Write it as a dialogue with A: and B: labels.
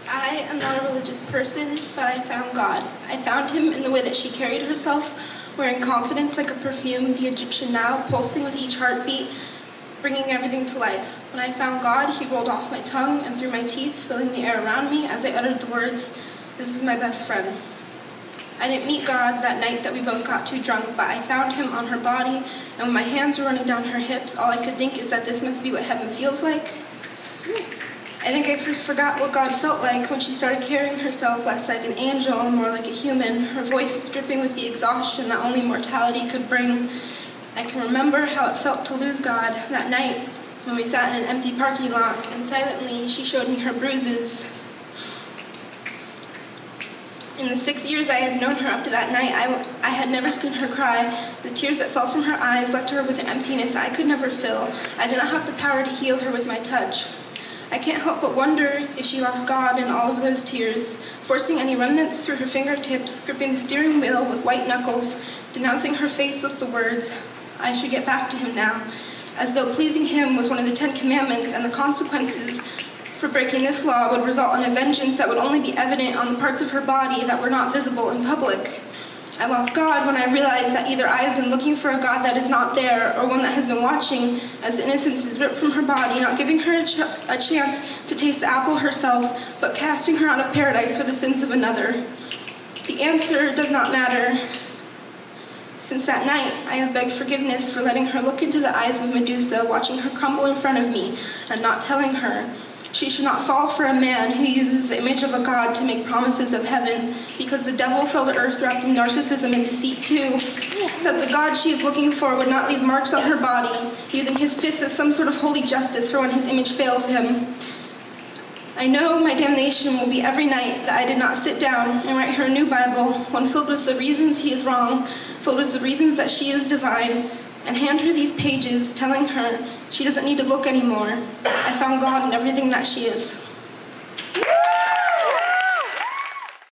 A: I am not a religious person, but I found God. I found him in the way that she carried herself, wearing confidence like a perfume, the Egyptian Nile, pulsing with each heartbeat, bringing everything to life. When I found God, he rolled off my tongue and through my teeth, filling the air around me as I uttered the words, "This is my best friend." I didn't meet God that night that we both got too drunk, but I found him on her body, and when my hands were running down her hips, all I could think is that this must be what heaven feels like. I think I first forgot what God felt like when she started carrying herself less like an angel and more like a human, her voice dripping with the exhaustion that only mortality could bring. I can remember how it felt to lose God that night when we sat in an empty parking lot, and silently she showed me her bruises. In the 6 years I had known her up to that night, I had never seen her cry. The tears that fell from her eyes left her with an emptiness I could never fill. I did not have the power to heal her with my touch. I can't help but wonder if she lost God in all of those tears, forcing any remnants through her fingertips, gripping the steering wheel with white knuckles, denouncing her faith with the words, "I should get back to him now," as though pleasing him was one of the 10 Commandments and the consequences for breaking this law would result in a vengeance that would only be evident on the parts of her body that were not visible in public. I lost God when I realized that either I have been looking for a God that is not there, or one that has been watching as innocence is ripped from her body, not giving her a chance to taste the apple herself, but casting her out of paradise for the sins of another. The answer does not matter. Since that night, I have begged forgiveness for letting her look into the eyes of Medusa, watching her crumble in front of me, and not telling her she should not fall for a man who uses the image of a god to make promises of heaven, because the devil fell to earth wrapped in narcissism and deceit too. That the God she is looking for would not leave marks on her body, using his fists as some sort of holy justice for when his image fails him. I know my damnation will be every night that I did not sit down and write her a new Bible, one filled with the reasons he is wrong, filled with the reasons that she is divine, and hand her these pages telling her she doesn't need to look anymore. I found God in everything that she is.